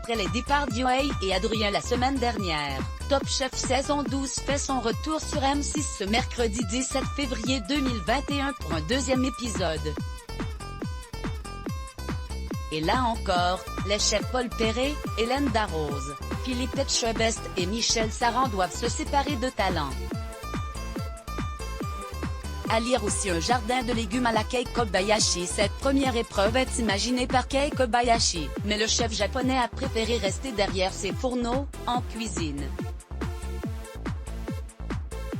après les départs d'Yohei et Adrien la semaine dernière. Top Chef saison 12 fait son retour sur M6 ce mercredi 17 février 2021 pour un deuxième épisode. Et là encore, les chefs Paul Perret, Hélène Darroze, Philippe Etchebest et Michel Saran doivent se séparer de talent. À lire aussi un jardin de légumes à la Kei Kobayashi. Cette première épreuve est imaginée par Kei Kobayashi, mais le chef japonais a préféré rester derrière ses fourneaux, en cuisine.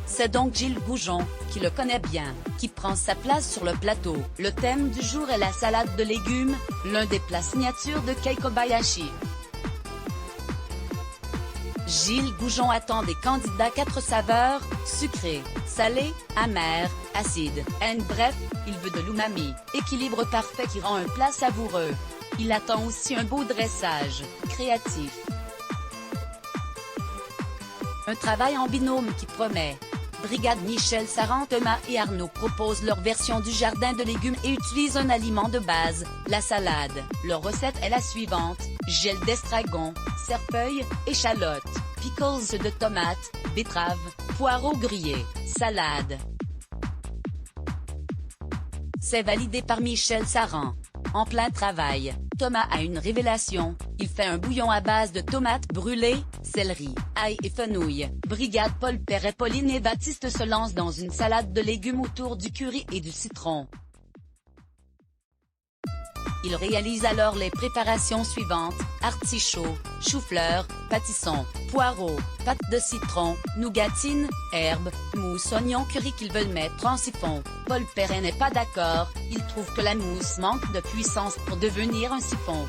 C'est donc Gilles Goujon, qui le connaît bien, qui prend sa place sur le plateau. Le thème du jour est la salade de légumes, l'un des plats signatures de Kei Kobayashi. Gilles Goujon attend des candidats 4 saveurs, sucré, salé, amer, acide, bref, il veut de l'umami, équilibre parfait qui rend un plat savoureux. Il attend aussi un beau dressage, créatif. Un travail en binôme qui promet. Brigade Michel Saran, Thomas et Arnaud proposent leur version du jardin de légumes et utilisent un aliment de base, la salade. Leur recette est la suivante: gel d'estragon, cerfeuil, échalotes, pickles de tomates, betteraves, poireaux grillés, salade. C'est validé par Michel Saran. En plein travail, Thomas a une révélation, il fait un bouillon à base de tomates brûlées, céleri, ail et fenouil. Brigade Paul Perret, Pauline et Baptiste se lancent dans une salade de légumes autour du curry et du citron. Ils réalisent alors les préparations suivantes: artichauts, chou-fleur, pâtisson, poireaux, pâte de citron, nougatine, herbes, mousse oignon curry qu'ils veulent mettre en siphon. Paul Perret n'est pas d'accord, il trouve que la mousse manque de puissance pour devenir un siphon.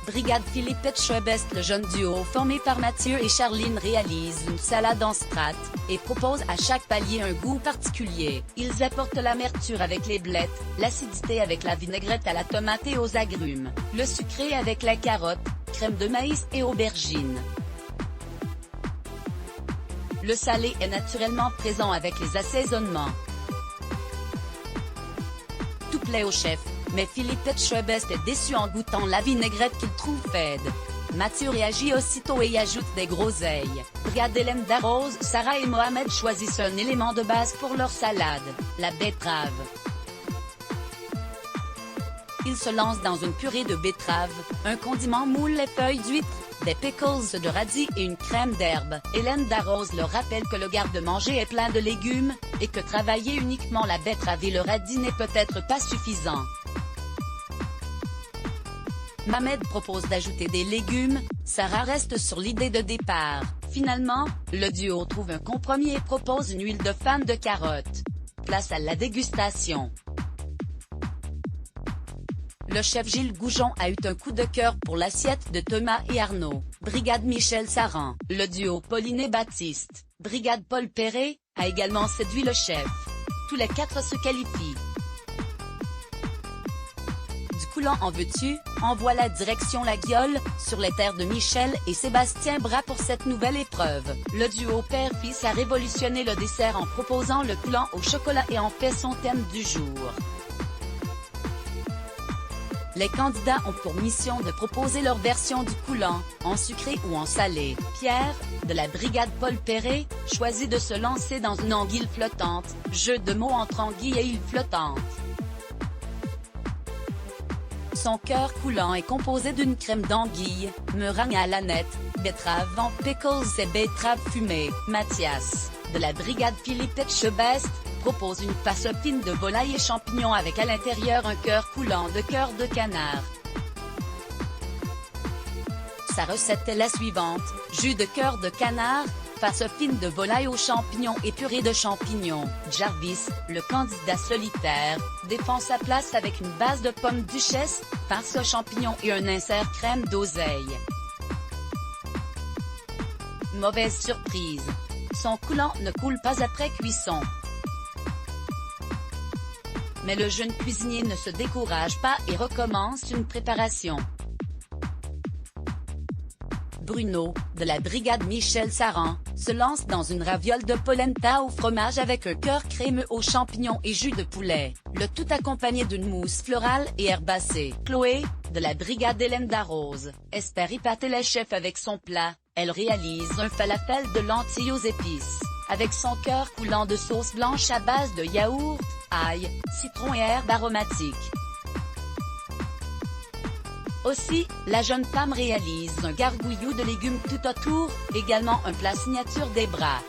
Brigade Philippe Etchebest, le jeune duo formé par Mathieu et Charline réalise une salade en strates, et propose à chaque palier un goût particulier. Ils apportent l'amertume avec les blettes, l'acidité avec la vinaigrette à la tomate et aux agrumes, le sucré avec la carotte, crème de maïs et aubergine. Le salé est naturellement présent avec les assaisonnements. Tout plaît au chef, mais Philippe Etchebest est déçu en goûtant la vinaigrette qu'il trouve fade. Mathieu réagit aussitôt et y ajoute des groseilles. Brigade Hélène Darroze, Sarah et Mohamed choisissent un élément de base pour leur salade, la betterave. Ils se lancent dans une purée de betterave, un condiment moule les feuilles d'huître, des pickles de radis et une crème d'herbe. Hélène Darroze leur rappelle que le garde-manger est plein de légumes, et que travailler uniquement la betterave et le radis n'est peut-être pas suffisant. Mohamed propose d'ajouter des légumes, Sarah reste sur l'idée de départ. Finalement, le duo trouve un compromis et propose une huile de fan de carotte. Place à la dégustation. Le chef Gilles Goujon a eu un coup de cœur pour l'assiette de Thomas et Arnaud. Brigade Michel Saran, le duo Pauline et Baptiste, Brigade Paul Perret, a également séduit le chef. Tous les 4 se qualifient. Du coulant en veux-tu, envoie la direction La Guiole, sur les terres de Michel et Sébastien Bras pour cette nouvelle épreuve. Le duo père-fils a révolutionné le dessert en proposant le coulant au chocolat et en fait son thème du jour. Les candidats ont pour mission de proposer leur version du coulant, en sucré ou en salé. Pierre, de la Brigade Paul Perret, choisit de se lancer dans une anguille flottante, jeu de mots entre anguille et île flottante. Son cœur coulant est composé d'une crème d'anguille, meringue à l'aneth, betterave en pickles et betterave fumée. Mathias, de la Brigade Philippe Etchebest, propose une face fine de volaille et champignons avec à l'intérieur un cœur coulant de cœur de canard. Sa recette est la suivante: jus de cœur de canard, face fine de volaille aux champignons et purée de champignons. Jarvis, le candidat solitaire, défend sa place avec une base de pommes duchesse, farce aux champignons et un insert crème d'oseille. Mauvaise surprise. Son coulant ne coule pas après cuisson. Mais le jeune cuisinier ne se décourage pas et recommence une préparation. Bruno, de la brigade Michel Saran, se lance dans une raviole de polenta au fromage avec un cœur crémeux aux champignons et jus de poulet, le tout accompagné d'une mousse florale et herbacée. Chloé, de la brigade Hélène Darroze, espère épater les chefs avec son plat. Elle réalise un falafel de lentilles aux épices, avec son cœur coulant de sauce blanche à base de yaourt, ail, citron et herbes aromatiques. Aussi, la jeune femme réalise un gargouillis de légumes tout autour, également un plat signature des bras.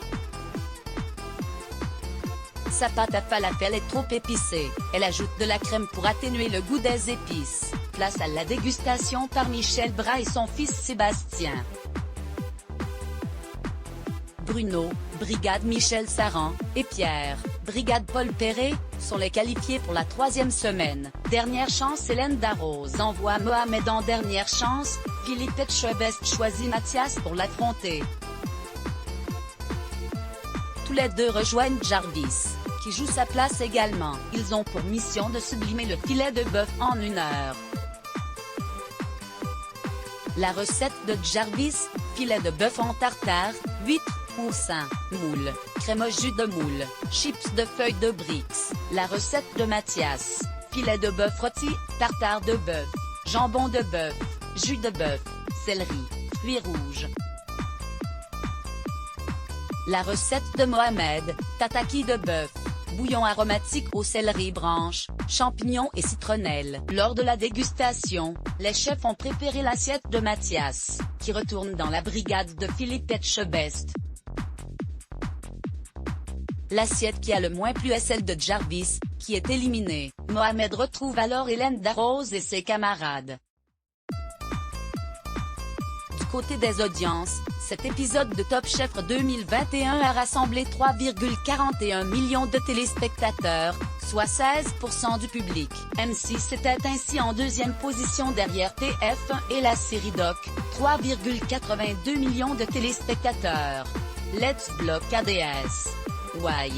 Sa pâte à falafel est trop épicée, elle ajoute de la crème pour atténuer le goût des épices. Place à la dégustation par Michel Bras et son fils Sébastien. Bruno, brigade Michel Saran, et Pierre, brigade Paul Perret, sont les qualifiés pour la 3e semaine. Dernière chance Hélène Darroze envoie Mohamed en dernière chance, Philippe Etchebest choisit Mathias pour l'affronter. Tous les deux rejoignent Jarvis, qui joue sa place également. Ils ont pour mission de sublimer le filet de bœuf en 1 heure. La recette de Jarvis, filet de bœuf en tartare, huîtres, coussin, moule, crème au jus de moule, chips de feuilles de Brix. La recette de Mathias, filet de bœuf rôti, tartare de bœuf, jambon de bœuf, jus de bœuf, céleri, fruits rouges. La recette de Mohamed, tataki de bœuf, bouillon aromatique au céleri branche, champignons et citronnelle. Lors de la dégustation, les chefs ont préféré l'assiette de Mathias, qui retourne dans la brigade de Philippe Etchebest. L'assiette qui a le moins plu est celle de Jarvis, qui est éliminé. Mohamed retrouve alors Hélène Darroze et ses camarades. Du côté des audiences, cet épisode de Top Chef 2021 a rassemblé 3,41 millions de téléspectateurs, soit 16% du public. M6 était ainsi en 2e position derrière TF1 et la série Doc, 3,82 millions de téléspectateurs. Let's Block ADS. Why?